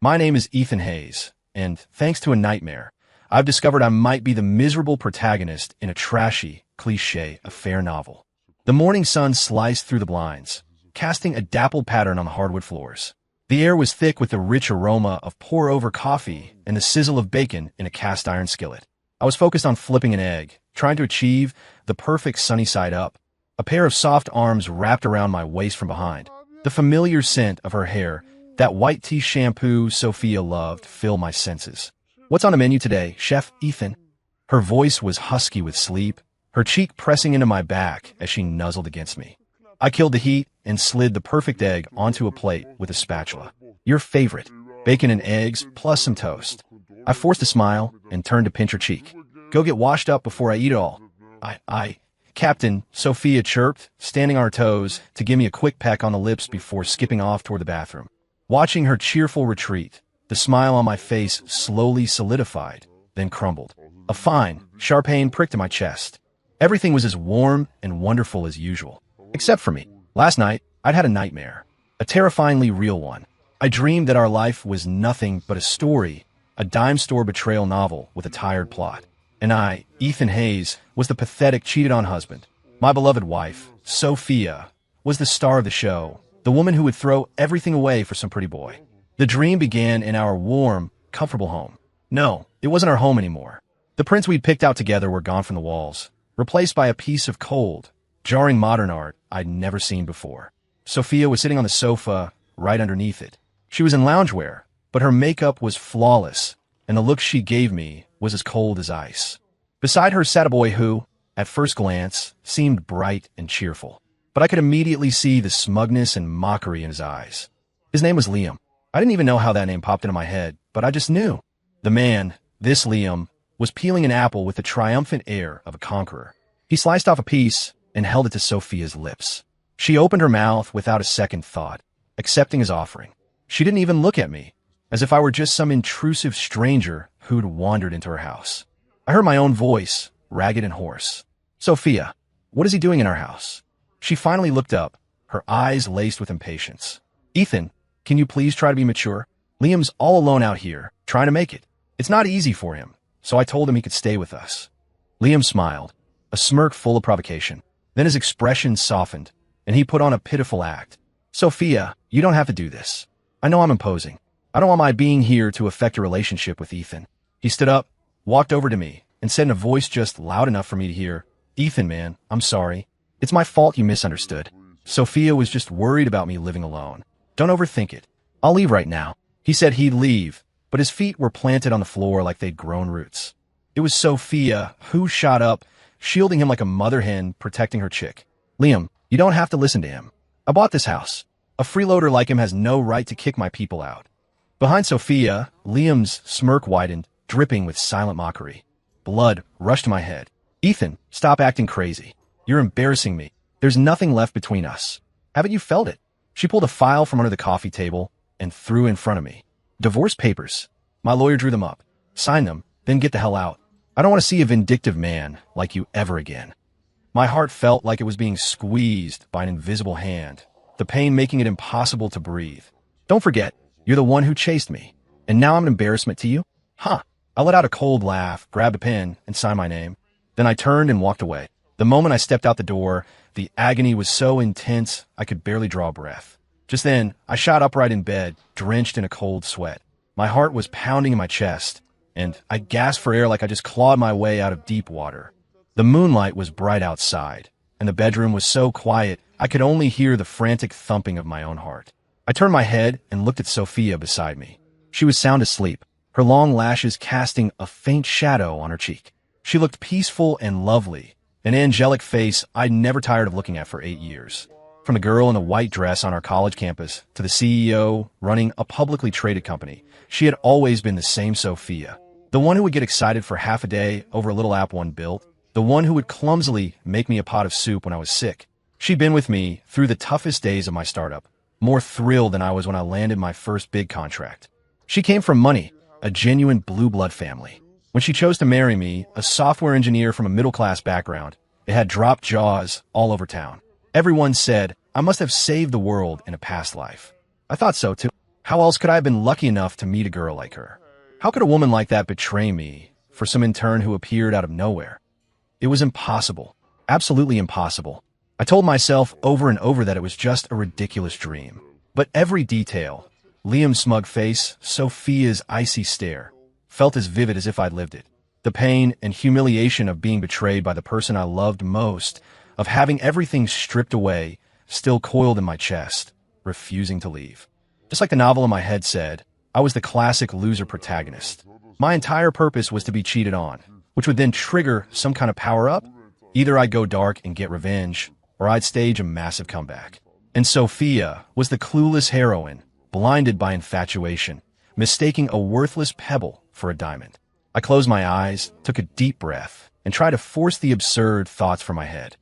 My name is Ethan Hayes, and thanks to a nightmare, I've discovered I might be the miserable protagonist in a trashy, cliché affair novel. The morning sun sliced through the blinds, casting a dappled pattern on the hardwood floors. The air was thick with the rich aroma of pour-over coffee and the sizzle of bacon in a cast-iron skillet. I was focused on flipping an egg, trying to achieve the perfect sunny side up. A pair of soft arms wrapped around my waist from behind. The familiar scent of her hair, that white tea shampoo Sophia loved, filled my senses. "What's on the menu today, Chef Ethan?" Her voice was husky with sleep, her cheek pressing into my back as she nuzzled against me. I killed the heat and slid the perfect egg onto a plate with a spatula. "Your favorite, bacon and eggs plus some toast." I forced a smile and turned to pinch her cheek. "Go get washed up before I eat it all." Captain, Sophia chirped, standing on her toes to give me a quick peck on the lips before skipping off toward the bathroom. Watching her cheerful retreat, the smile on my face slowly solidified, then crumbled. A fine, sharp pain pricked in my chest. Everything was as warm and wonderful as usual. Except for me. Last night, I'd had a nightmare. A terrifyingly real one. I dreamed that our life was nothing but a story, a dime store betrayal novel with a tired plot. And I, Ethan Hayes, was the pathetic cheated-on husband. My beloved wife, Sophia, was the star of the show, the woman who would throw everything away for some pretty boy. The dream began in our warm, comfortable home. No, it wasn't our home anymore. The prints we'd picked out together were gone from the walls, replaced by a piece of cold, jarring modern art I'd never seen before. Sophia was sitting on the sofa, right underneath it. She was in loungewear, but her makeup was flawless, and the look she gave me was as cold as ice. Beside her sat a boy who, at first glance, seemed bright and cheerful, but I could immediately see the smugness and mockery in his eyes. His name was Liam. I didn't even know how that name popped into my head, but I just knew. The man, this Liam, was peeling an apple with the triumphant air of a conqueror. He sliced off a piece and held it to Sophia's lips. She opened her mouth without a second thought, accepting his offering. She didn't even look at me, as if I were just some intrusive stranger who'd wandered into her house. I heard my own voice, ragged and hoarse. "Sophia, what is he doing in our house?" She finally looked up, her eyes laced with impatience. "Ethan, can you please try to be mature? Liam's all alone out here, trying to make it. It's not easy for him, so I told him he could stay with us." Liam smiled, a smirk full of provocation. Then his expression softened, and he put on a pitiful act. "Sophia, you don't have to do this. I know I'm imposing. I don't want my being here to affect your relationship with Ethan." He stood up, walked over to me, and said in a voice just loud enough for me to hear, "Ethan, man, I'm sorry. It's my fault you misunderstood. Sophia was just worried about me living alone. Don't overthink it. I'll leave right now." He said he'd leave, but his feet were planted on the floor like they'd grown roots. It was Sophia who shot up, shielding him like a mother hen protecting her chick. "Liam, you don't have to listen to him. I bought this house. A freeloader like him has no right to kick my people out." Behind Sophia, Liam's smirk widened, dripping with silent mockery. Blood rushed to my head. "Ethan, stop acting crazy. You're embarrassing me. There's nothing left between us. Haven't you felt it?" She pulled a file from under the coffee table and threw it in front of me. "Divorce papers." My lawyer drew them up. "Sign them, then get the hell out. I don't want to see a vindictive man like you ever again." My heart felt like it was being squeezed by an invisible hand, the pain making it impossible to breathe. "Don't forget, you're the one who chased me, and now I'm an embarrassment to you?" "Huh." I let out a cold laugh, grabbed a pen, and signed my name. Then I turned and walked away. The moment I stepped out the door, the agony was so intense I could barely draw a breath. Just then, I shot upright in bed, drenched in a cold sweat. My heart was pounding in my chest, and I gasped for air like I just clawed my way out of deep water. The moonlight was bright outside, and the bedroom was so quiet I could only hear the frantic thumping of my own heart. I turned my head and looked at Sophia beside me. She was sound asleep, her long lashes casting a faint shadow on her cheek. She looked peaceful and lovely, an angelic face I'd never tired of looking at for 8 years. From the girl in the white dress on our college campus to the CEO running a publicly traded company, she had always been the same Sophia. The one who would get excited for half a day over a little app one built, the one who would clumsily make me a pot of soup when I was sick. She'd been with me through the toughest days of my startup, more thrilled than I was when I landed my first big contract. She came from money, a genuine blue blood family. When she chose to marry me, a software engineer from a middle-class background, it had dropped jaws all over town. Everyone said I must have saved the world in a past life. I thought so too. How else could I have been lucky enough to meet a girl like her? How could a woman like that betray me for some intern who appeared out of nowhere? It was impossible. Absolutely impossible. I told myself over and over that it was just a ridiculous dream. But every detail, Liam's smug face, Sophia's icy stare, felt as vivid as if I'd lived it. The pain and humiliation of being betrayed by the person I loved most, of having everything stripped away, still coiled in my chest, refusing to leave. Just like the novel in my head said, I was the classic loser protagonist. My entire purpose was to be cheated on, which would then trigger some kind of power-up. Either I'd go dark and get revenge, or I'd stage a massive comeback. And Sophia was the clueless heroine, blinded by infatuation, mistaking a worthless pebble for a diamond. I closed my eyes, took a deep breath, and tried to force the absurd thoughts from my head.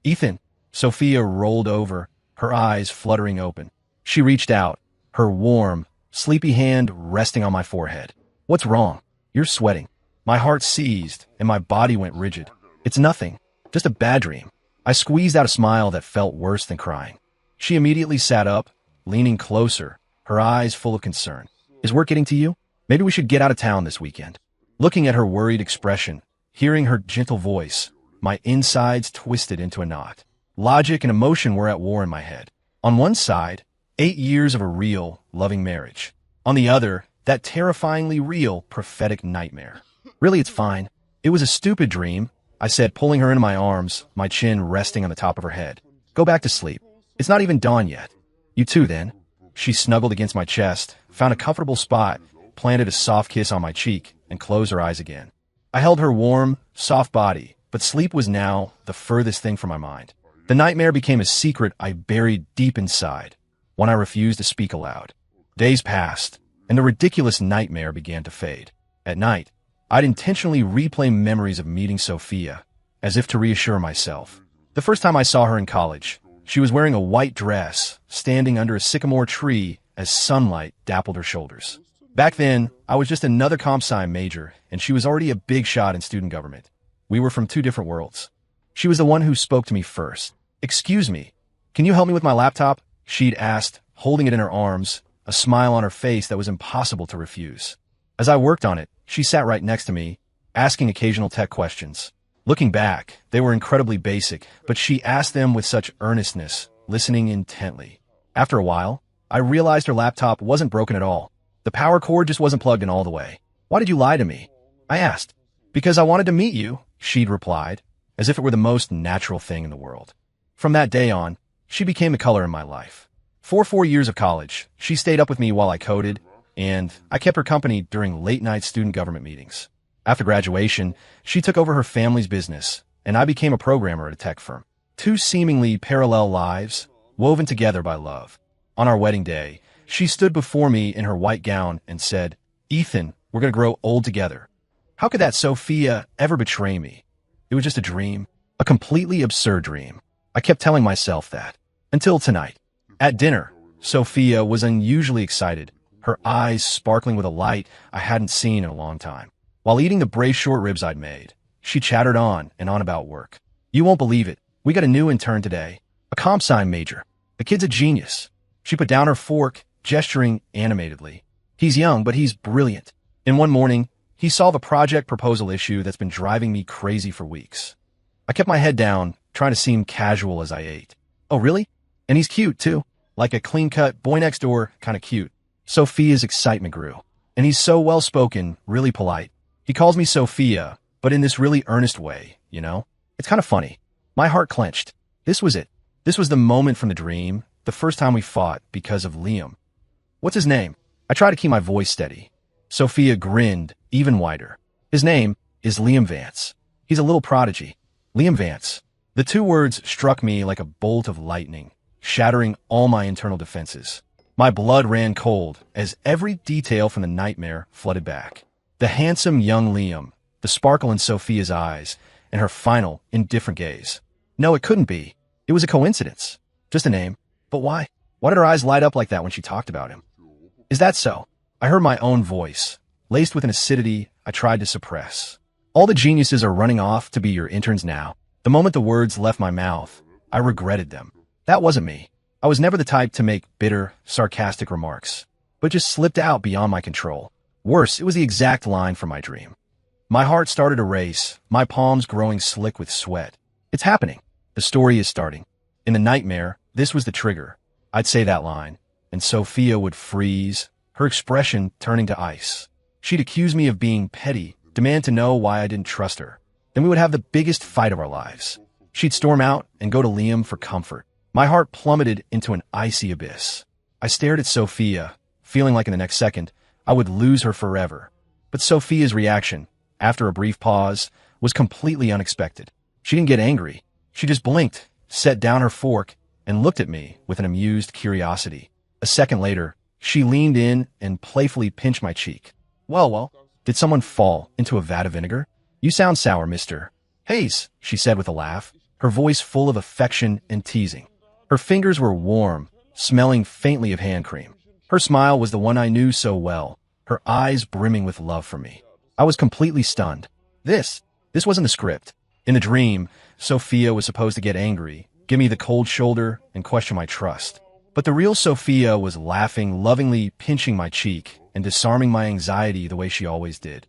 Ethan. Sophia rolled over, her eyes fluttering open. She reached out, her warm, sleepy hand resting on my forehead. What's wrong? You're sweating. My heart seized, and my body went rigid. It's nothing. Just a bad dream. I squeezed out a smile that felt worse than crying. She immediately sat up, leaning closer, her eyes full of concern. Is work getting to you? Maybe we should get out of town this weekend. Looking at her worried expression, hearing her gentle voice, my insides twisted into a knot. Logic and emotion were at war in my head. On one side, 8 years of a real, loving marriage. On the other, that terrifyingly real, prophetic nightmare. Really, it's fine. It was a stupid dream, I said, pulling her into my arms, my chin resting on the top of her head. Go back to sleep. It's not even dawn yet. You too, then. She snuggled against my chest, found a comfortable spot, planted a soft kiss on my cheek, and closed her eyes again. I held her warm, soft body, but sleep was now the furthest thing from my mind. The nightmare became a secret I buried deep inside, one I refused to speak aloud. Days passed, and the ridiculous nightmare began to fade. At night, I'd intentionally replay memories of meeting Sophia, as if to reassure myself. The first time I saw her in college, she was wearing a white dress, standing under a sycamore tree as sunlight dappled her shoulders. Back then, I was just another comp-sci major, and she was already a big shot in student government. We were from two different worlds. She was the one who spoke to me first. Excuse me, can you help me with my laptop? She'd asked, holding it in her arms, a smile on her face that was impossible to refuse. As I worked on it, she sat right next to me, asking occasional tech questions. Looking back, they were incredibly basic, but she asked them with such earnestness, listening intently. After a while, I realized her laptop wasn't broken at all. The power cord just wasn't plugged in all the way. Why did you lie to me? I asked. Because I wanted to meet you, she'd replied, as if it were the most natural thing in the world. From that day on, she became a color in my life. For 4 years of college, she stayed up with me while I coded, and I kept her company during late-night student government meetings. After graduation, she took over her family's business, and I became a programmer at a tech firm. Two seemingly parallel lives, woven together by love. On our wedding day, she stood before me in her white gown and said, Ethan, we're going to grow old together. How could that Sophia ever betray me? It was just a dream, a completely absurd dream. I kept telling myself that. Until tonight. At dinner, Sophia was unusually excited, her eyes sparkling with a light I hadn't seen in a long time. While eating the braised short ribs I'd made, she chattered on and on about work. You won't believe it. We got a new intern today, a comp-sci major. The kid's a genius. She put down her fork, gesturing animatedly. He's young, but he's brilliant. And one morning, he solved a project proposal issue that's been driving me crazy for weeks. I kept my head down, trying to seem casual as I ate. Oh, really? And he's cute, too. Like a clean-cut, boy-next-door kind of cute. Sophia's excitement grew. And he's so well-spoken, really polite. He calls me Sophia, but in this really earnest way, you know? It's kind of funny. My heart clenched. This was it. This was the moment from the dream, the first time we fought because of Liam. What's his name? I tried to keep my voice steady. Sophia grinned, even wider. His name is Liam Vance. He's a little prodigy. Liam Vance. The two words struck me like a bolt of lightning, shattering all my internal defenses. My blood ran cold as every detail from the nightmare flooded back. The handsome young Liam, the sparkle in Sophia's eyes, and her final, indifferent gaze. No, it couldn't be. It was a coincidence. Just a name. But why? Why did her eyes light up like that when she talked about him? Is that so? I heard my own voice, laced with an acidity I tried to suppress. All the geniuses are running off to be your interns now. The moment the words left my mouth, I regretted them. That wasn't me. I was never the type to make bitter, sarcastic remarks, but just slipped out beyond my control. Worse, it was the exact line from my dream. My heart started to race, my palms growing slick with sweat. It's happening. The story is starting. In the nightmare, this was the trigger. I'd say that line, and Sophia would freeze, her expression turning to ice. She'd accuse me of being petty, demand to know why I didn't trust her. Then we would have the biggest fight of our lives. She'd storm out and go to Liam for comfort. My heart plummeted into an icy abyss. I stared at Sophia, feeling like in the next second, I would lose her forever. But Sophia's reaction, after a brief pause, was completely unexpected. She didn't get angry. She just blinked, set down her fork, and looked at me with an amused curiosity. A second later, she leaned in and playfully pinched my cheek. Well, did someone fall into a vat of vinegar? You sound sour, Mr. Hayes, she said with a laugh, her voice full of affection and teasing. Her fingers were warm, smelling faintly of hand cream. Her smile was the one I knew so well, her eyes brimming with love for me. I was completely stunned. This wasn't the script. In the dream, Sophia was supposed to get angry, give me the cold shoulder, and question my trust. But the real Sophia was laughing, lovingly pinching my cheek, and disarming my anxiety the way she always did.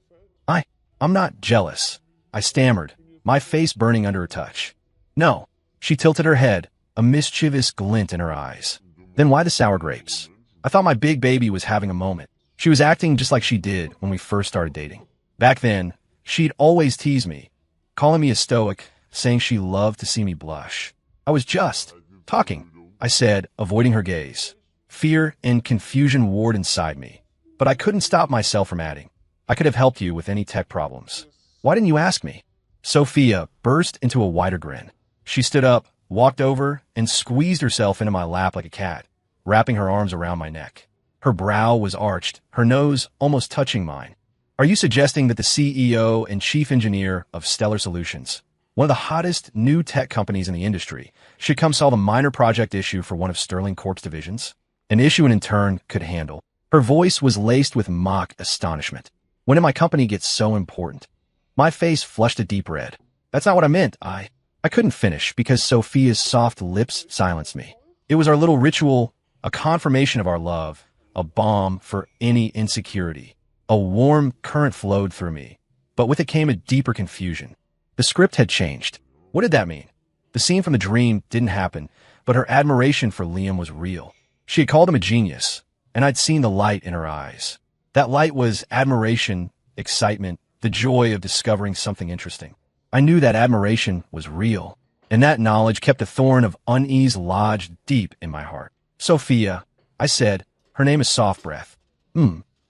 I'm not jealous, I stammered, my face burning under her touch. No, she tilted her head, a mischievous glint in her eyes. Then why the sour grapes? I thought my big baby was having a moment. She was acting just like she did when we first started dating. Back then, she'd always tease me, calling me a stoic, saying she loved to see me blush. I was just talking, I said, avoiding her gaze. Fear and confusion warred inside me, but I couldn't stop myself from adding, I could have helped you with any tech problems. Why didn't you ask me? Sophia burst into a wider grin. She stood up, walked over, and squeezed herself into my lap like a cat, wrapping her arms around my neck. Her brow was arched, her nose almost touching mine. Are you suggesting that the CEO and chief engineer of Stellar Solutions, one of the hottest new tech companies in the industry, should come solve a minor project issue for one of Sterling Corp's divisions? An issue an intern could handle. Her voice was laced with mock astonishment. When did my company get so important? My face flushed a deep red. That's not what I meant. I couldn't finish because Sophia's soft lips silenced me. It was our little ritual, a confirmation of our love, a balm for any insecurity. A warm current flowed through me, but with it came a deeper confusion. The script had changed. What did that mean? The scene from the dream didn't happen, but her admiration for Liam was real. She had called him a genius, and I'd seen the light in her eyes. That light was admiration, excitement, the joy of discovering something interesting. I knew that admiration was real, and that knowledge kept a thorn of unease lodged deep in my heart. Sophia, I said, her name is Soft Breath.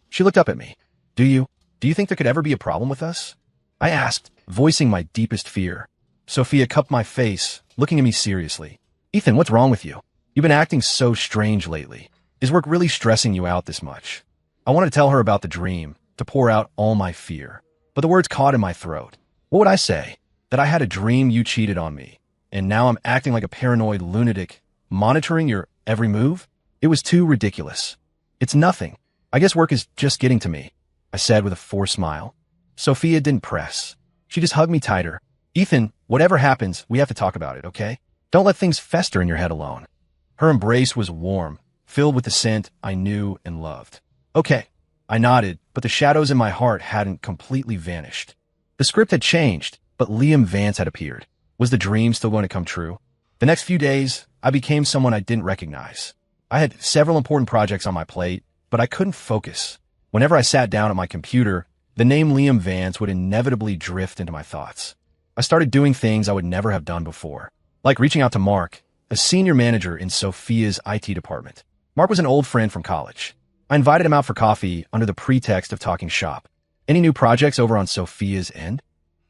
She looked up at me. Do you think there could ever be a problem with us? I asked, voicing my deepest fear. Sophia cupped my face, looking at me seriously. Ethan, what's wrong with you? You've been acting so strange lately. Is work really stressing you out this much? I wanted to tell her about the dream, to pour out all my fear. But the words caught in my throat. What would I say? That I had a dream you cheated on me, and now I'm acting like a paranoid lunatic, monitoring your every move? It was too ridiculous. It's nothing. I guess work is just getting to me, I said with a forced smile. Sophia didn't press. She just hugged me tighter. Ethan, whatever happens, we have to talk about it, okay? Don't let things fester in your head alone. Her embrace was warm, filled with the scent I knew and loved. Okay, I nodded, but the shadows in my heart hadn't completely vanished. The script had changed, but Liam Vance had appeared. Was the dream still going to come true? The next few days, I became someone I didn't recognize. I had several important projects on my plate, but I couldn't focus. Whenever I sat down at my computer, the name Liam Vance would inevitably drift into my thoughts. I started doing things I would never have done before, like reaching out to Mark, a senior manager in Sophia's IT department. Mark was an old friend from college. I invited him out for coffee under the pretext of talking shop. Any new projects over on Sophia's end?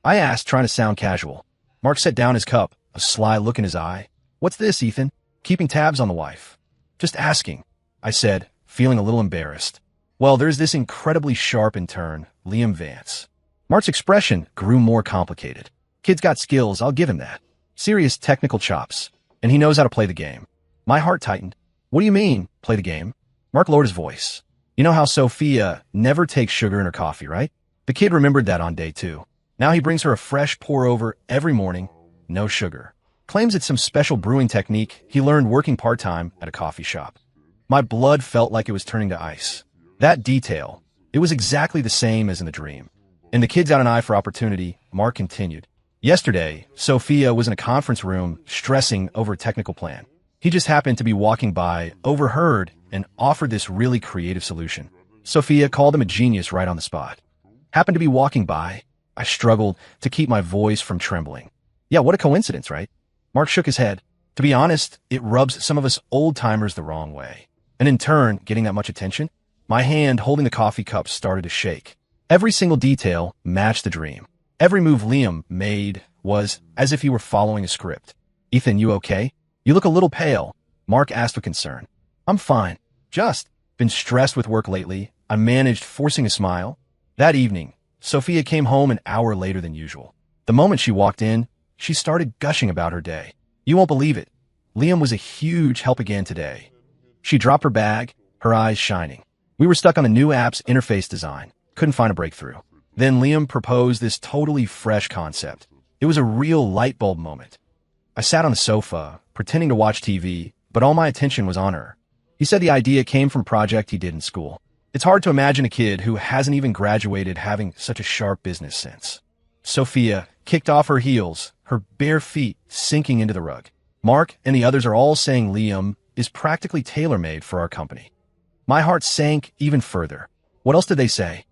I asked, trying to sound casual. Mark set down his cup, a sly look in his eye. What's this, Ethan? Keeping tabs on the wife. Just asking, I said, feeling a little embarrassed. Well, there's this incredibly sharp intern, Liam Vance. Mark's expression grew more complicated. Kid's got skills, I'll give him that. Serious technical chops. And he knows how to play the game. My heart tightened. What do you mean, play the game? Mark lowered his voice. You know how Sophia never takes sugar in her coffee, right? The kid remembered that on day 2. Now he brings her a fresh pour-over every morning, no sugar. Claims it's some special brewing technique he learned working part-time at a coffee shop. My blood felt like it was turning to ice. That detail, it was exactly the same as in the dream. And the kid's got an eye for opportunity, Mark continued. Yesterday, Sophia was in a conference room stressing over a technical plan. He just happened to be walking by, overheard, and offered this really creative solution. Sophia called him a genius right on the spot. Happened to be walking by. I struggled to keep my voice from trembling. Yeah, what a coincidence, right? Mark shook his head. To be honest, it rubs some of us old-timers the wrong way. And in turn, getting that much attention, my hand holding the coffee cup started to shake. Every single detail matched the dream. Every move Liam made was as if he were following a script. Ethan, you okay? You look a little pale, Mark asked with concern. I'm fine. Just been stressed with work lately. I managed forcing a smile. That evening, Sophia came home an hour later than usual. The moment she walked in, she started gushing about her day. You won't believe it. Liam was a huge help again today. She dropped her bag, her eyes shining. We were stuck on a new app's interface design. Couldn't find a breakthrough. Then Liam proposed this totally fresh concept. It was a real light bulb moment. I sat on the sofa, pretending to watch TV, but all my attention was on her. He said the idea came from a project he did in school. It's hard to imagine a kid who hasn't even graduated having such a sharp business sense. Sophia kicked off her heels, her bare feet sinking into the rug. Mark and the others are all saying Liam is practically tailor-made for our company. My heart sank even further. What else did they say?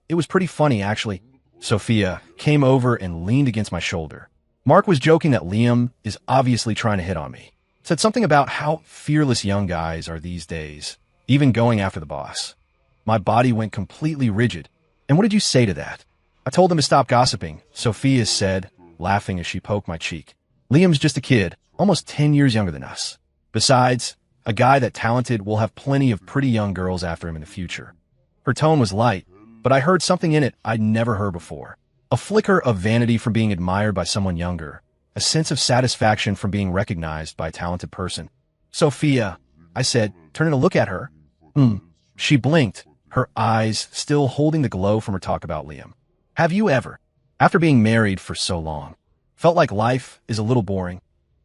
It was pretty funny, actually. Sophia came over and leaned against my shoulder. Mark was joking that Liam is obviously trying to hit on me. Said something about how fearless young guys are these days, even going after the boss. My body went completely rigid. And what did you say to that? I told them to stop gossiping, Sophia said, laughing as she poked my cheek. Liam's just a kid, almost 10 years younger than us. Besides, a guy that talented will have plenty of pretty young girls after him in the future. Her tone was light, but I heard something in it I'd never heard before. A flicker of vanity from being admired by someone younger, a sense of satisfaction from being recognized by a talented person. Sophia, I said, turning to look at her. She blinked, her eyes still holding the glow from her talk about Liam. Have you ever, after being married for so long, felt like life is a little boring?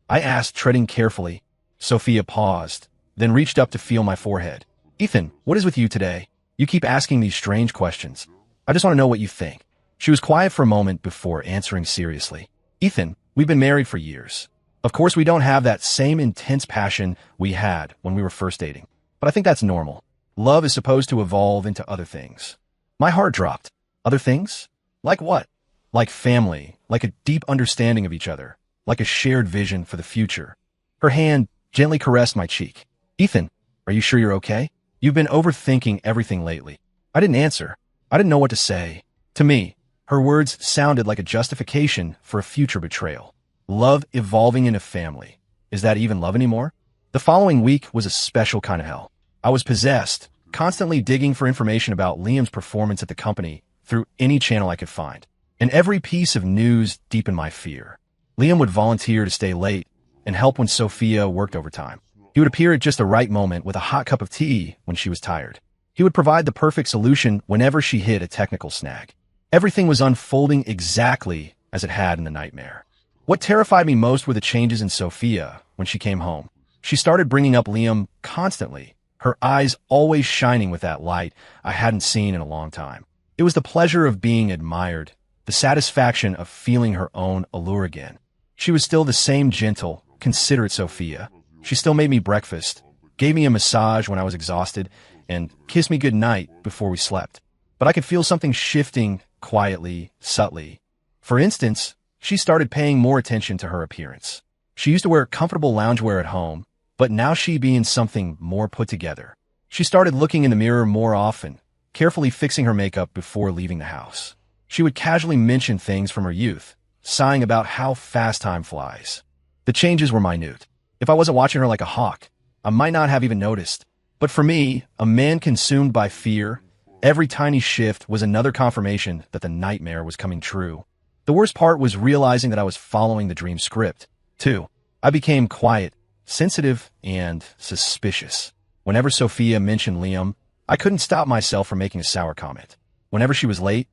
I asked, treading carefully. Sophia paused, then reached up to feel my forehead. Ethan, what is with you today? You keep asking these strange questions. I just want to know what you think. She was quiet for a moment before answering seriously. Ethan, we've been married for years. Of course, we don't have that same intense passion we had when we were first dating. But I think that's normal. Love is supposed to evolve into other things. My heart dropped. Other things? Like what? Like family, like a deep understanding of each other, like a shared vision for the future. Her hand gently caressed my cheek. Ethan, are you sure you're okay? You've been overthinking everything lately. I didn't answer. I didn't know what to say. To me, her words sounded like a justification for a future betrayal. Love evolving into family. Is that even love anymore? The following week was a special kind of hell. I was possessed, constantly digging for information about Liam's performance at the company through any channel I could find. And every piece of news deepened my fear. Liam would volunteer to stay late and help when Sophia worked overtime. He would appear at just the right moment with a hot cup of tea when she was tired. He would provide the perfect solution whenever she hit a technical snag. Everything was unfolding exactly as it had in the nightmare. What terrified me most were the changes in Sophia when she came home. She started bringing up Liam constantly, her eyes always shining with that light I hadn't seen in a long time. It was the pleasure of being admired, the satisfaction of feeling her own allure again. She was still the same gentle, considerate Sophia. She still made me breakfast, gave me a massage when I was exhausted, and kissed me goodnight before we slept. But I could feel something shifting quietly, subtly. For instance, she started paying more attention to her appearance. She used to wear comfortable loungewear at home, but now she being something more put together. She started looking in the mirror more often, carefully fixing her makeup before leaving the house. She would casually mention things from her youth, sighing about how fast time flies. The changes were minute. If I wasn't watching her like a hawk, I might not have even noticed. But for me, a man consumed by fear, every tiny shift was another confirmation that the nightmare was coming true. The worst part was realizing that I was following the dream script, too. I became quiet, sensitive, and suspicious. Whenever Sophia mentioned Liam, I couldn't stop myself from making a sour comment. Whenever she was late,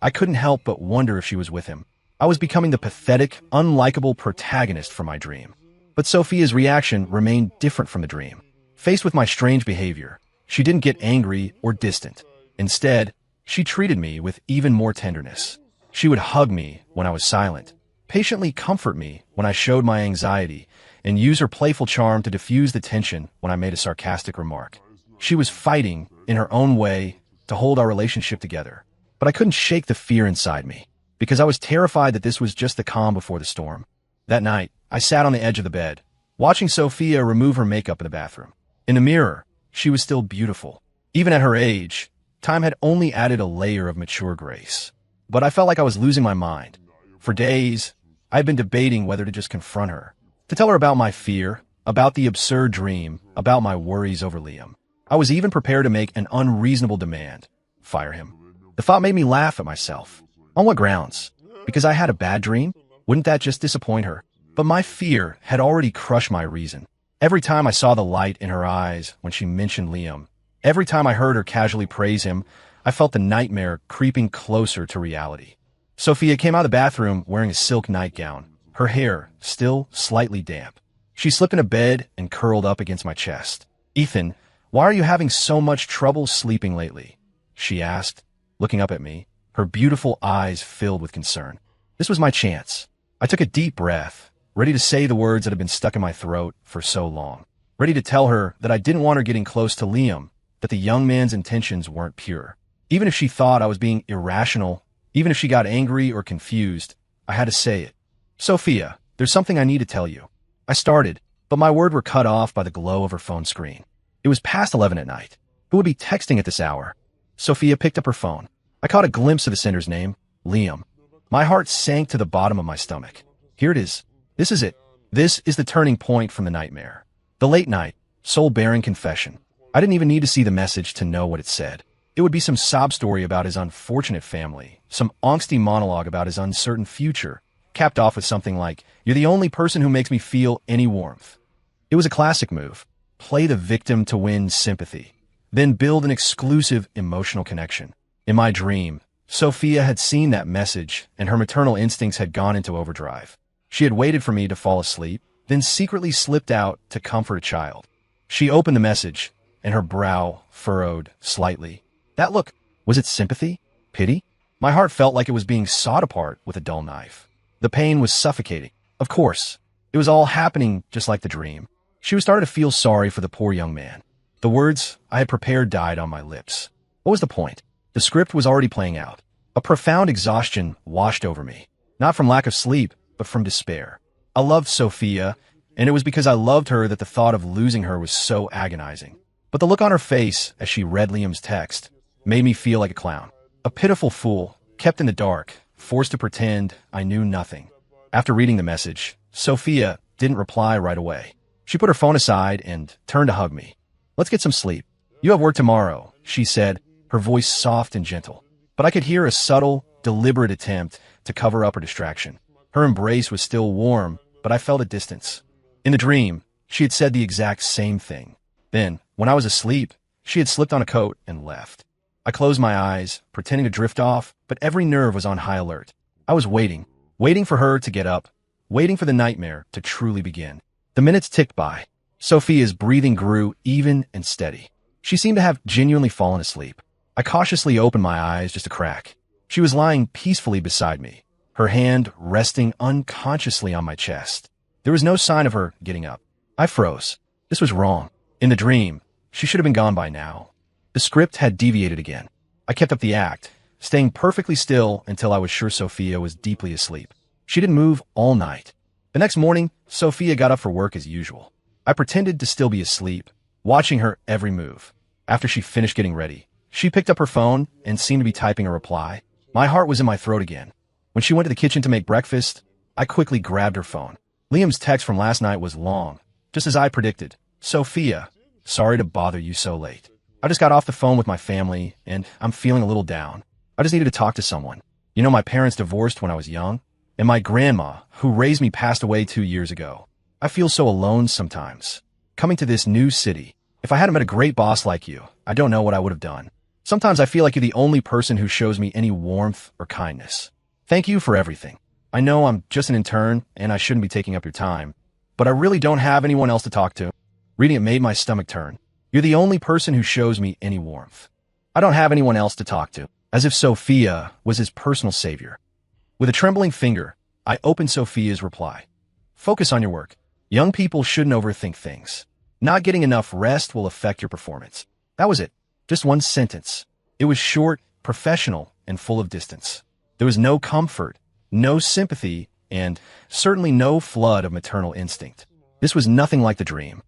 I couldn't help but wonder if she was with him. I was becoming the pathetic, unlikable protagonist for my dream. But Sophia's reaction remained different from the dream. Faced with my strange behavior, she didn't get angry or distant. Instead, she treated me with even more tenderness. She would hug me when I was silent, patiently comfort me when I showed my anxiety, and use her playful charm to diffuse the tension when I made a sarcastic remark. She was fighting, in her own way, to hold our relationship together. But I couldn't shake the fear inside me, because I was terrified that this was just the calm before the storm. That night, I sat on the edge of the bed, watching Sophia remove her makeup in the bathroom. In the mirror, she was still beautiful. Even at her age, time had only added a layer of mature grace. But I felt like I was losing my mind. For days, I had been debating whether to just confront her, to tell her about my fear, about the absurd dream, about my worries over Liam. I was even prepared to make an unreasonable demand. Fire him. The thought made me laugh at myself. On what grounds? Because I had a bad dream? Wouldn't that just disappoint her? But my fear had already crushed my reason. Every time I saw the light in her eyes when she mentioned Liam, every time I heard her casually praise him, I felt the nightmare creeping closer to reality. Sophia came out of the bathroom wearing a silk nightgown, her hair still slightly damp. She slipped into bed and curled up against my chest. "Ethan, why are you having so much trouble sleeping lately?" she asked, looking up at me, her beautiful eyes filled with concern. This was my chance. I took a deep breath, ready to say the words that had been stuck in my throat for so long, ready to tell her that I didn't want her getting close to Liam, that the young man's intentions weren't pure. Even if she thought I was being irrational, even if she got angry or confused, I had to say it. "Sophia, there's something I need to tell you." I started, but my words were cut off by the glow of her phone screen. It was past 11 at night. Who would be texting at this hour? Sophia picked up her phone. I caught a glimpse of the sender's name, Liam. My heart sank to the bottom of my stomach. Here it is. This is it. This is the turning point from the nightmare. The late night, soul-bearing confession. I didn't even need to see the message to know what it said. It would be some sob story about his unfortunate family, some angsty monologue about his uncertain future, capped off with something like, "You're the only person who makes me feel any warmth." It was a classic move. Play the victim to win sympathy, then build an exclusive emotional connection. In my dream, Sophia had seen that message, and her maternal instincts had gone into overdrive. She had waited for me to fall asleep, then secretly slipped out to comfort a child. She opened the message, and her brow furrowed slightly. That look, was it sympathy? Pity? My heart felt like it was being sawed apart with a dull knife. The pain was suffocating. Of course, it was all happening just like the dream. She was starting to feel sorry for the poor young man. The words I had prepared died on my lips. What was the point? The script was already playing out. A profound exhaustion washed over me, not from lack of sleep, but from despair. I loved Sophia, and it was because I loved her that the thought of losing her was so agonizing. But the look on her face as she read Liam's text made me feel like a clown, a pitiful fool, kept in the dark, forced to pretend I knew nothing. After reading the message, Sophia didn't reply right away. She put her phone aside and turned to hug me. "Let's get some sleep. You have work tomorrow," she said, her voice soft and gentle. But I could hear a subtle, deliberate attempt to cover up her distraction. Her embrace was still warm, but I felt a distance. In the dream, she had said the exact same thing. Then, when I was asleep, she had slipped on a coat and left. I closed my eyes, pretending to drift off, but every nerve was on high alert. I was waiting for her to get up, waiting for the nightmare to truly begin. The minutes ticked by. Sophia's breathing grew even and steady. She seemed to have genuinely fallen asleep. I cautiously opened my eyes just a crack. She was lying peacefully beside me, her hand resting unconsciously on my chest. There was no sign of her getting up. I froze. This was wrong. In the dream, she should have been gone by now. The script had deviated again. I kept up the act, staying perfectly still until I was sure Sophia was deeply asleep. She didn't move all night. The next morning, Sophia got up for work as usual. I pretended to still be asleep, watching her every move. After she finished getting ready, she picked up her phone and seemed to be typing a reply. My heart was in my throat again. When she went to the kitchen to make breakfast, I quickly grabbed her phone. Liam's text from last night was long, just as I predicted. "Sophia, sorry to bother you so late. I just got off the phone with my family, and I'm feeling a little down. I just needed to talk to someone. You know, my parents divorced when I was young, and my grandma, who raised me, passed away 2 years ago. I feel so alone sometimes. Coming to this new city, if I hadn't met a great boss like you, I don't know what I would have done. Sometimes I feel like you're the only person who shows me any warmth or kindness. Thank you for everything. I know I'm just an intern and I shouldn't be taking up your time, but I really don't have anyone else to talk to. Reading it made my stomach turn. You're the only person who shows me any warmth. I don't have anyone else to talk to, as if Sophia was his personal savior. With a trembling finger, I opened Sophia's reply. Focus on your work. Young people shouldn't overthink things. Not getting enough rest will affect your performance. That was it. Just one sentence. It was short, professional, and full of distance. There was no comfort, no sympathy, and certainly no flood of maternal instinct. This was nothing like the dream.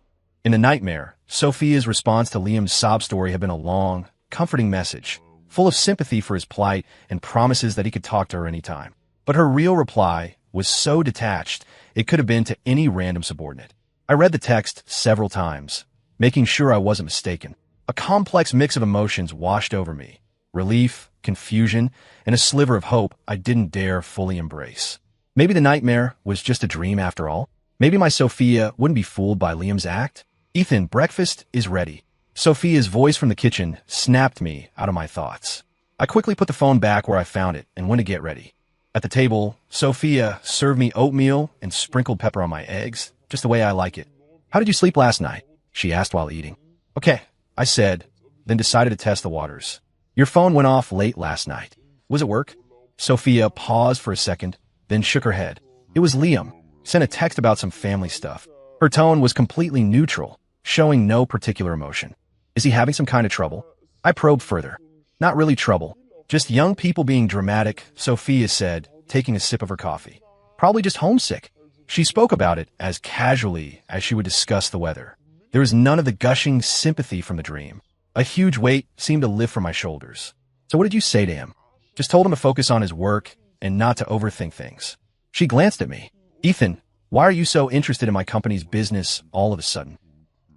In the nightmare, Sophia's response to Liam's sob story had been a long, comforting message, full of sympathy for his plight and promises that he could talk to her anytime. But her real reply was so detached, it could have been to any random subordinate. I read the text several times, making sure I wasn't mistaken. A complex mix of emotions washed over me. Relief, confusion, and a sliver of hope I didn't dare fully embrace. Maybe the nightmare was just a dream after all. Maybe my Sophia wouldn't be fooled by Liam's act. Ethan, breakfast is ready. Sophia's voice from the kitchen snapped me out of my thoughts. I quickly put the phone back where I found it and went to get ready. At the table, Sophia served me oatmeal and sprinkled pepper on my eggs, just the way I like it. How did you sleep last night? She asked while eating. Okay, I said, then decided to test the waters. Your phone went off late last night. Was it work? Sophia paused for a second, then shook her head. It was Liam. Sent a text about some family stuff. Her tone was completely neutral, showing no particular emotion. Is he having some kind of trouble? I probed further. Not really trouble. Just young people being dramatic, Sophia said, taking a sip of her coffee. Probably just homesick. She spoke about it as casually as she would discuss the weather. There was none of the gushing sympathy from the dream. A huge weight seemed to lift from my shoulders. So what did you say to him? Just told him to focus on his work and not to overthink things. She glanced at me. Ethan, why are you so interested in my company's business all of a sudden?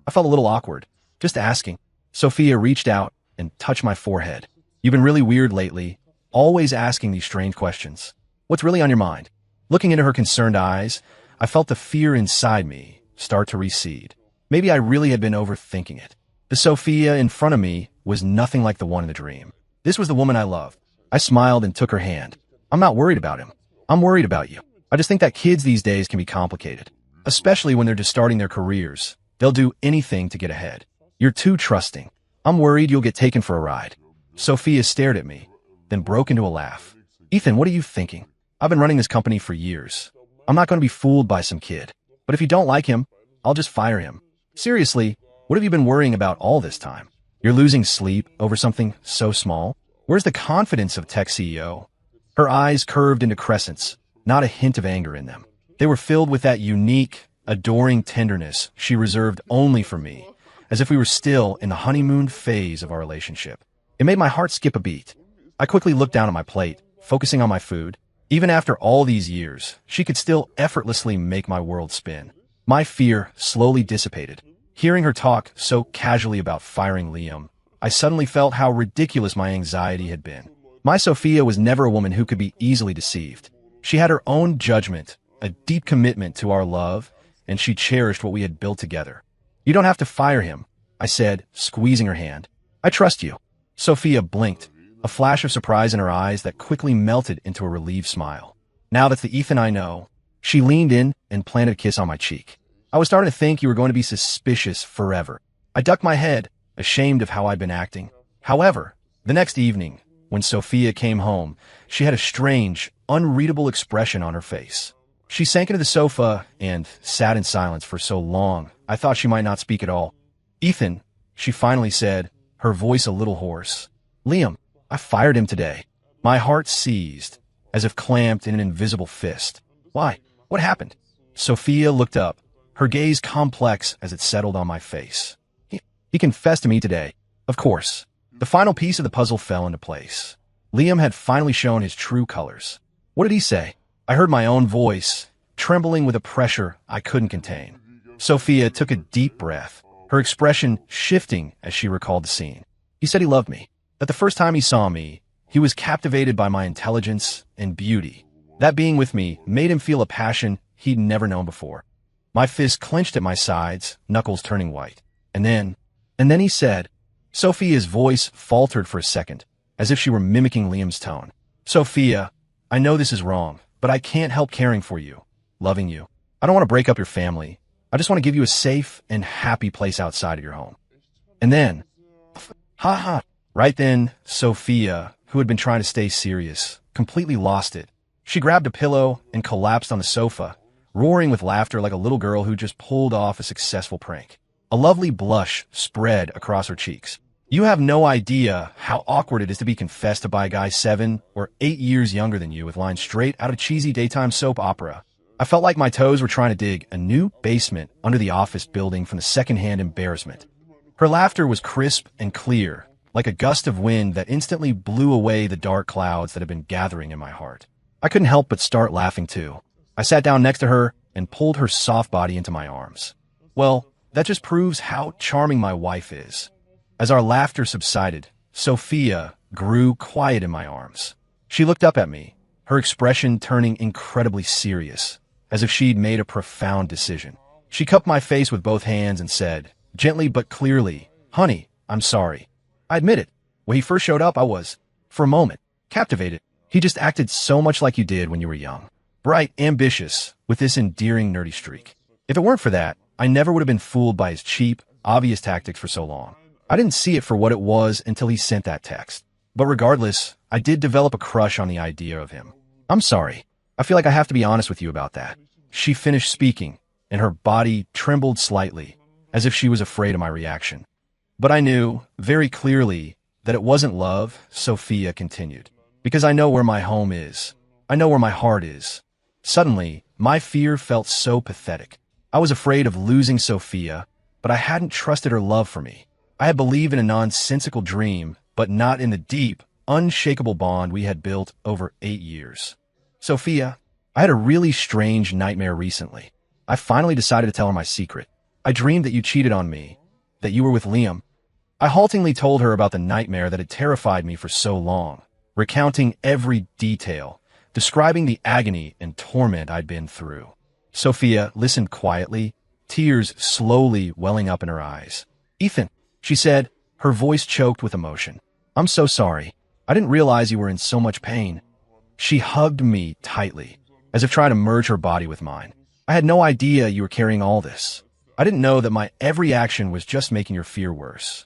I felt a little awkward. Just asking. Sophia reached out and touched my forehead. You've been really weird lately, always asking these strange questions. What's really on your mind? Looking into her concerned eyes, I felt the fear inside me start to recede. Maybe I really had been overthinking it. The Sophia in front of me was nothing like the one in the dream. This was the woman I loved. I smiled and took her hand. I'm not worried about him. I'm worried about you. I just think that kids these days can be complicated, especially when they're just starting their careers. They'll do anything to get ahead. You're too trusting. I'm worried you'll get taken for a ride. Sophia stared at me, then broke into a laugh. Ethan, what are you thinking? I've been running this company for years. I'm not going to be fooled by some kid. But if you don't like him, I'll just fire him. Seriously, what have you been worrying about all this time? You're losing sleep over something so small? Where's the confidence of tech CEO? Her eyes curved into crescents, not a hint of anger in them. They were filled with that unique, adoring tenderness she reserved only for me, as if we were still in the honeymoon phase of our relationship. It made my heart skip a beat. I quickly looked down at my plate, focusing on my food. Even after all these years, she could still effortlessly make my world spin. My fear slowly dissipated. Hearing her talk so casually about firing Liam, I suddenly felt how ridiculous my anxiety had been. My Sophia was never a woman who could be easily deceived. She had her own judgment, a deep commitment to our love, and she cherished what we had built together. You don't have to fire him, I said, squeezing her hand. I trust you. Sophia blinked, a flash of surprise in her eyes that quickly melted into a relieved smile. Now that's the Ethan I know. She leaned in and planted a kiss on my cheek. I was starting to think you were going to be suspicious forever. I ducked my head, ashamed of how I'd been acting. However, the next evening, when Sophia came home, she had a strange, unreadable expression on her face. She sank into the sofa and sat in silence for so long, I thought she might not speak at all. Ethan, she finally said, her voice a little hoarse. Liam, I fired him today. My heart seized, as if clamped in an invisible fist. Why? What happened? Sophia looked up, her gaze complex as it settled on my face. He confessed to me today. Of course. The final piece of the puzzle fell into place. Liam had finally shown his true colors. What did he say? I heard my own voice, trembling with a pressure I couldn't contain. Sophia took a deep breath, her expression shifting as she recalled the scene. He said he loved me, that the first time he saw me, he was captivated by my intelligence and beauty. That being with me made him feel a passion he'd never known before. My fist clenched at my sides, knuckles turning white. And then he said, Sophia's voice faltered for a second, as if she were mimicking Liam's tone. Sophia, I know this is wrong, but I can't help caring for you, loving you. I don't want to break up your family. I just want to give you a safe and happy place outside of your home. And then, ha ha, right then, Sophia, who had been trying to stay serious, completely lost it. She grabbed a pillow and collapsed on the sofa, roaring with laughter like a little girl who just pulled off a successful prank. A lovely blush spread across her cheeks. You have no idea how awkward it is to be confessed to by a guy 7 or 8 years younger than you with lines straight out of cheesy daytime soap opera. I felt like my toes were trying to dig a new basement under the office building from the secondhand embarrassment. Her laughter was crisp and clear, like a gust of wind that instantly blew away the dark clouds that had been gathering in my heart. I couldn't help but start laughing too. I sat down next to her and pulled her soft body into my arms. Well, that just proves how charming my wife is. As our laughter subsided, Sophia grew quiet in my arms. She looked up at me, her expression turning incredibly serious, as if she'd made a profound decision. She cupped my face with both hands and said, gently but clearly, "Honey, I'm sorry." I admit it. When he first showed up, I was, for a moment, captivated. He just acted so much like you did when you were young. Bright, ambitious, with this endearing nerdy streak. If it weren't for that, I never would have been fooled by his cheap, obvious tactics for so long. I didn't see it for what it was until he sent that text. But regardless, I did develop a crush on the idea of him. I'm sorry. I feel like I have to be honest with you about that. She finished speaking, and her body trembled slightly, as if she was afraid of my reaction. But I knew, very clearly, that it wasn't love, Sophia continued. Because I know where my home is. I know where my heart is. Suddenly, my fear felt so pathetic. I was afraid of losing Sophia, but I hadn't trusted her love for me. I had believed in a nonsensical dream, but not in the deep, unshakable bond we had built over 8 years. Sophia, I had a really strange nightmare recently. I finally decided to tell her my secret. I dreamed that you cheated on me, that you were with Liam. I haltingly told her about the nightmare that had terrified me for so long, recounting every detail, describing the agony and torment I'd been through. Sophia listened quietly, tears slowly welling up in her eyes. "Ethan," she said, her voice choked with emotion. "I'm so sorry. I didn't realize you were in so much pain." She hugged me tightly, as if trying to merge her body with mine. "I had no idea you were carrying all this. I didn't know that my every action was just making your fear worse."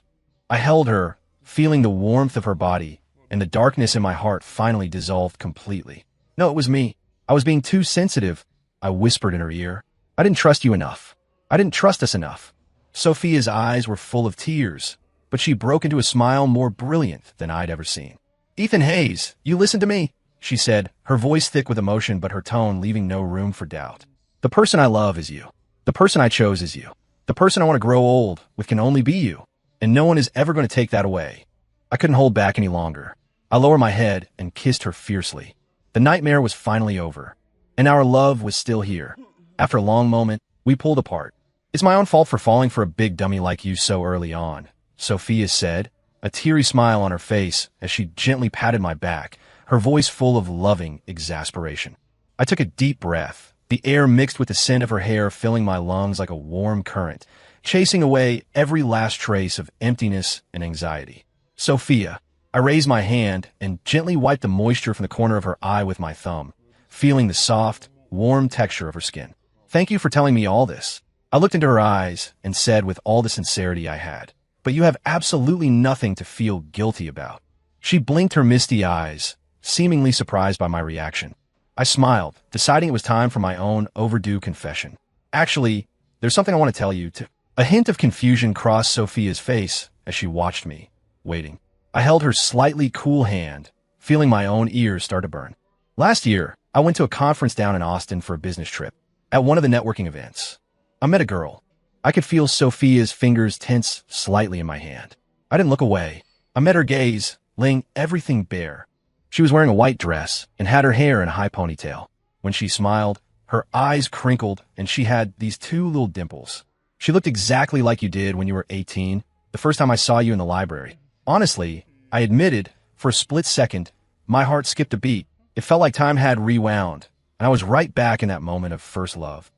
I held her, feeling the warmth of her body, and the darkness in my heart finally dissolved completely. "No, it was me. I was being too sensitive," I whispered in her ear. "I didn't trust you enough. I didn't trust us enough." Sophia's eyes were full of tears, but she broke into a smile more brilliant than I'd ever seen. "Ethan Hayes, you listen to me," she said, her voice thick with emotion but her tone leaving no room for doubt. "The person I love is you. The person I chose is you. The person I want to grow old with can only be you, and no one is ever going to take that away." I couldn't hold back any longer. I lowered my head and kissed her fiercely. The nightmare was finally over, and our love was still here. After a long moment, we pulled apart. "It's my own fault for falling for a big dummy like you so early on," Sophia said, a teary smile on her face as she gently patted my back, her voice full of loving exasperation. I took a deep breath, the air mixed with the scent of her hair filling my lungs like a warm current, chasing away every last trace of emptiness and anxiety. "Sophia," I raised my hand and gently wiped the moisture from the corner of her eye with my thumb, feeling the soft, warm texture of her skin. "Thank you for telling me all this." I looked into her eyes and said with all the sincerity I had, "But you have absolutely nothing to feel guilty about." She blinked her misty eyes, seemingly surprised by my reaction. I smiled, deciding it was time for my own overdue confession. "Actually, there's something I want to tell you, too." A hint of confusion crossed Sophia's face as she watched me, waiting. I held her slightly cool hand, feeling my own ears start to burn. "Last year, I went to a conference down in Austin for a business trip. At one of the networking events, I met a girl. I could feel Sophia's fingers tense slightly in my hand. I didn't look away. I met her gaze, laying everything bare. She was wearing a white dress and had her hair in a high ponytail. When she smiled, her eyes crinkled and she had these 2 little dimples. She looked exactly like you did when you were 18, the first time I saw you in the library. Honestly, I admitted, for a split second, my heart skipped a beat. It felt like time had rewound, and I was right back in that moment of first love.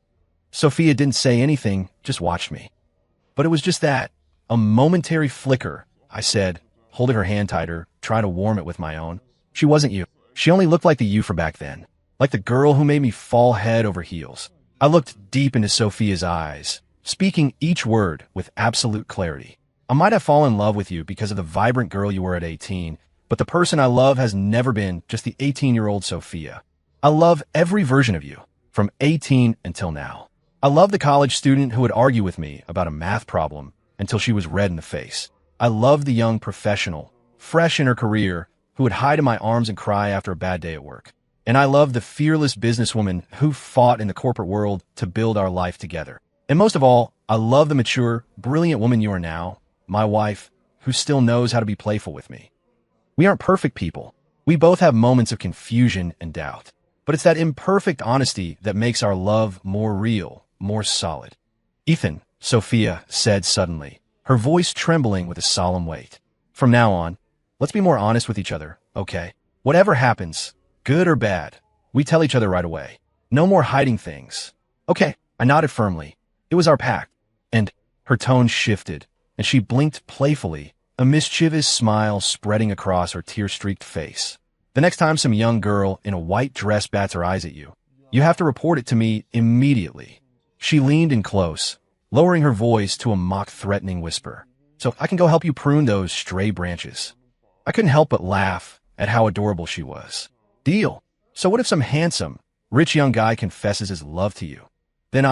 Sophia didn't say anything, just watched me. But it was just that, a momentary flicker, I said, holding her hand tighter, trying to warm it with my own. "She wasn't you. She only looked like the you from back then." like the girl who made me fall head over heels. I looked deep into Sophia's eyes, speaking each word with absolute clarity. I might have fallen in love with you because of the vibrant girl you were at 18, but the person I love has never been just the 18-year-old Sophia. I love every version of you, from 18 until now. I love the college student who would argue with me about a math problem until she was red in the face. I love the young professional, fresh in her career, who would hide in my arms and cry after a bad day at work. And I love the fearless businesswoman who fought in the corporate world to build our life together. And most of all, I love the mature, brilliant woman you are now, my wife, who still knows how to be playful with me. We aren't perfect people. We both have moments of confusion and doubt. But it's that imperfect honesty that makes our love more real, more solid. Ethan, Sophia said suddenly, her voice trembling with a solemn weight. From now on, let's be more honest with each other, okay? Whatever happens, good or bad, we tell each other right away. No more hiding things. Okay, I nodded firmly. It was our pact. And her tone shifted, and she blinked playfully, a mischievous smile spreading across her tear-streaked face. The next time some young girl in a white dress bats her eyes at you, you have to report it to me immediately. She leaned in close, lowering her voice to a mock-threatening whisper, so I can go help you prune those stray branches. I couldn't help but laugh at how adorable she was. Deal. So what if some handsome, rich young guy confesses his love to you? Then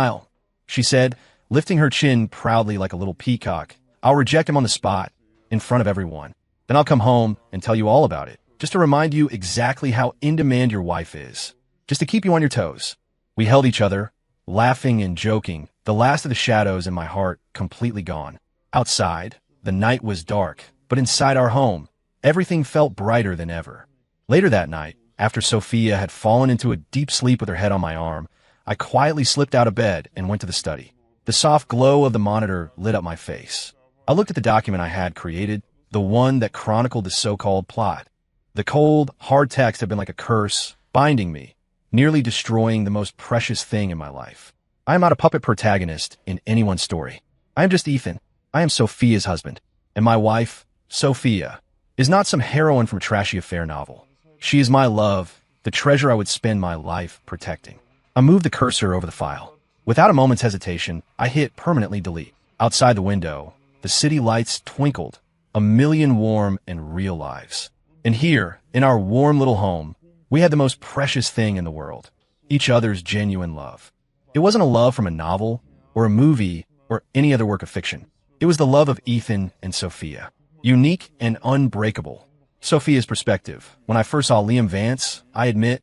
she said, lifting her chin proudly like a little peacock, I'll reject him on the spot, in front of everyone. Then I'll come home and tell you all about it, just to remind you exactly how in demand your wife is, just to keep you on your toes. We held each other, laughing and joking, the last of the shadows in my heart completely gone. Outside, the night was dark, but inside our home, everything felt brighter than ever. Later that night, after Sophia had fallen into a deep sleep with her head on my arm, I quietly slipped out of bed and went to the study. The soft glow of the monitor lit up my face. I looked at the document I had created, the one that chronicled the so-called plot. The cold, hard text had been like a curse, binding me, nearly destroying the most precious thing in my life. I am not a puppet protagonist in anyone's story. I am just Ethan. I am Sophia's husband. And my wife, Sophia, is not some heroine from a trashy affair novel. She is my love, the treasure I would spend my life protecting. I moved the cursor over the file. Without a moment's hesitation, I hit permanently delete. Outside the window, the city lights twinkled, a million warm and real lives. And here, in our warm little home, we had the most precious thing in the world, each other's genuine love. It wasn't a love from a novel, or a movie, or any other work of fiction. It was the love of Ethan and Sophia, unique and unbreakable. Sophia's perspective. When I first saw Liam Vance, I admit,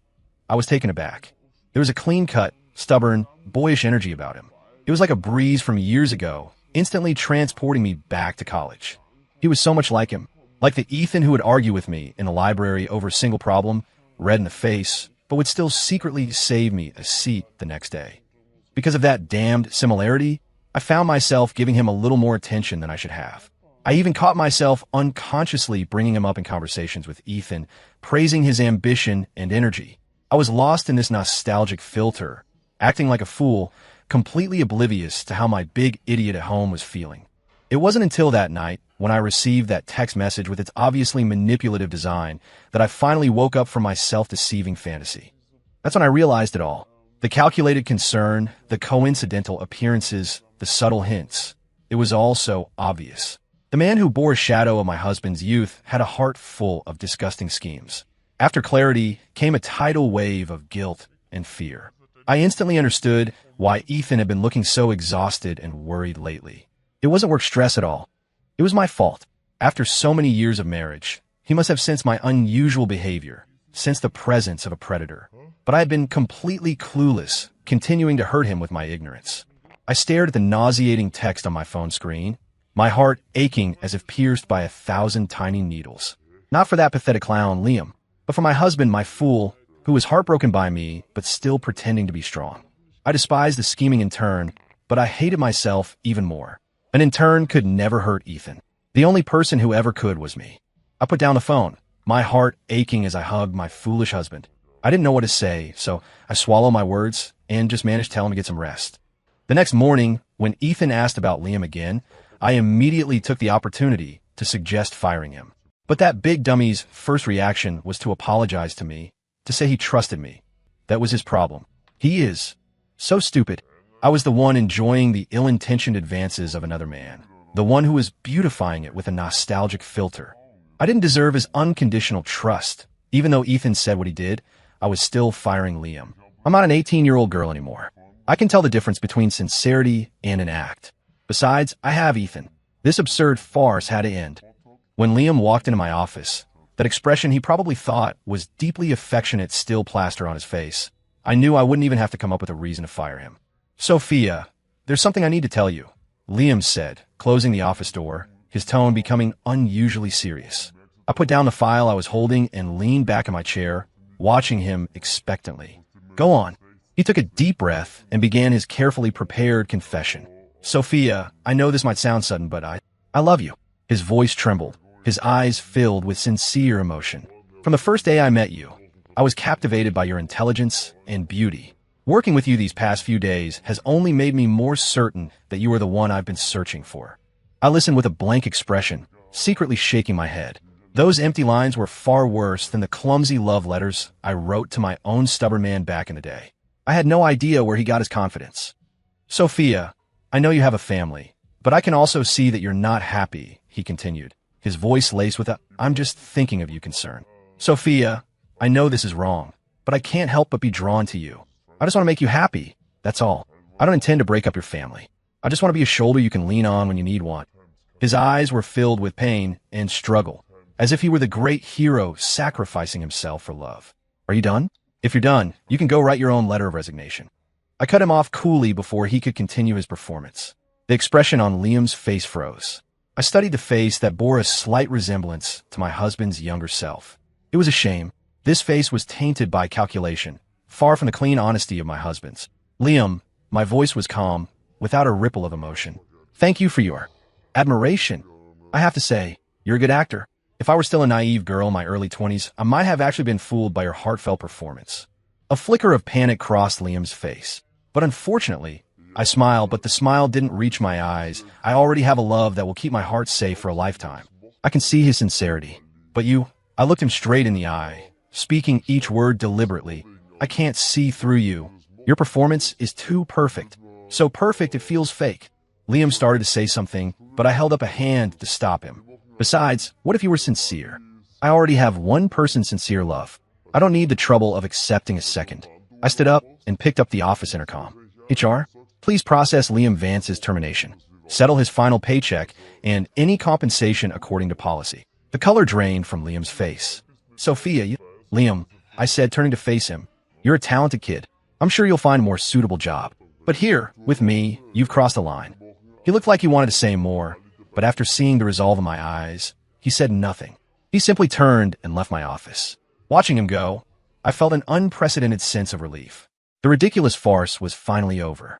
I was taken aback. There was a clean-cut, stubborn, boyish energy about him. It was like a breeze from years ago, instantly transporting me back to college. He was so much like him, like the Ethan who would argue with me in the library over a single problem, red in the face, but would still secretly save me a seat the next day. Because of that damned similarity, I found myself giving him a little more attention than I should have. I even caught myself unconsciously bringing him up in conversations with Ethan, praising his ambition and energy. I was lost in this nostalgic filter, acting like a fool, completely oblivious to how my big idiot at home was feeling. It wasn't until that night, when I received that text message with its obviously manipulative design, that I finally woke up from my self-deceiving fantasy. That's when I realized it all. The calculated concern, the coincidental appearances, the subtle hints. It was all so obvious. The man who bore a shadow of my husband's youth had a heart full of disgusting schemes. After clarity came a tidal wave of guilt and fear. I instantly understood why Ethan had been looking so exhausted and worried lately. It wasn't work stress at all. It was my fault. After so many years of marriage, he must have sensed my unusual behavior, sensed the presence of a predator. But I had been completely clueless, continuing to hurt him with my ignorance. I stared at the nauseating text on my phone screen, my heart aching as if pierced by 1,000 tiny needles. Not for that pathetic clown, Liam, but for my husband, my fool, who was heartbroken by me, but still pretending to be strong. I despised the scheming intern, but I hated myself even more. An intern could never hurt Ethan. The only person who ever could was me. I put down the phone, my heart aching as I hugged my foolish husband. I didn't know what to say, so I swallowed my words and just managed to tell him to get some rest. The next morning, when Ethan asked about Liam again, I immediately took the opportunity to suggest firing him. But that big dummy's first reaction was to apologize to me, to say he trusted me. That was his problem. He is so stupid. I was the one enjoying the ill-intentioned advances of another man, the one who was beautifying it with a nostalgic filter. I didn't deserve his unconditional trust. Even though Ethan said what he did, I was still firing Liam. I'm not an 18-year-old girl anymore. I can tell the difference between sincerity and an act. Besides, I have Ethan. This absurd farce had to end. When Liam walked into my office, that expression he probably thought was deeply affectionate still plastered on his face. I knew I wouldn't even have to come up with a reason to fire him. Sophia, there's something I need to tell you, Liam said, closing the office door, his tone becoming unusually serious. I put down the file I was holding and leaned back in my chair, watching him expectantly. Go on. He took a deep breath and began his carefully prepared confession. Sophia, I know this might sound sudden, but I love you. His voice trembled, his eyes filled with sincere emotion. From the first day I met you, I was captivated by your intelligence and beauty. Working with you these past few days has only made me more certain that you are the one I've been searching for. I listened with a blank expression, secretly shaking my head. Those empty lines were far worse than the clumsy love letters I wrote to my own stubborn man back in the day. I had no idea where he got his confidence. Sophia, I know you have a family, but I can also see that you're not happy, he continued, his voice laced with a "I'm just thinking of you" concern. Sophia, I know this is wrong, but I can't help but be drawn to you. I just want to make you happy, that's all. I don't intend to break up your family. I just want to be a shoulder you can lean on when you need one. His eyes were filled with pain and struggle, as if he were the great hero sacrificing himself for love. Are you done? If you're done, you can go write your own letter of resignation. I cut him off coolly before he could continue his performance. The expression on Liam's face froze. I studied the face that bore a slight resemblance to my husband's younger self. It was a shame. This face was tainted by calculation, far from the clean honesty of my husband's. Liam, my voice was calm, without a ripple of emotion. Thank you for your admiration. I have to say, you're a good actor. If I were still a naive girl in my early 20s, I might have actually been fooled by your heartfelt performance. A flicker of panic crossed Liam's face. But unfortunately, I smiled, but the smile didn't reach my eyes. I already have a love that will keep my heart safe for a lifetime. I can see his sincerity. But you, I looked him straight in the eye, speaking each word deliberately. I can't see through you. Your performance is too perfect. So perfect it feels fake. Liam started to say something, but I held up a hand to stop him. Besides, what if you were sincere? I already have one person's sincere love. I don't need the trouble of accepting a second. I stood up and picked up the office intercom. HR, please process Liam Vance's termination, settle his final paycheck, and any compensation according to policy. The color drained from Liam's face. Sophia, Liam, I said, turning to face him, you're a talented kid. I'm sure you'll find a more suitable job. But here, with me, you've crossed the line. He looked like he wanted to say more, but after seeing the resolve in my eyes, he said nothing. He simply turned and left my office. Watching him go, I felt an unprecedented sense of relief. The ridiculous farce was finally over.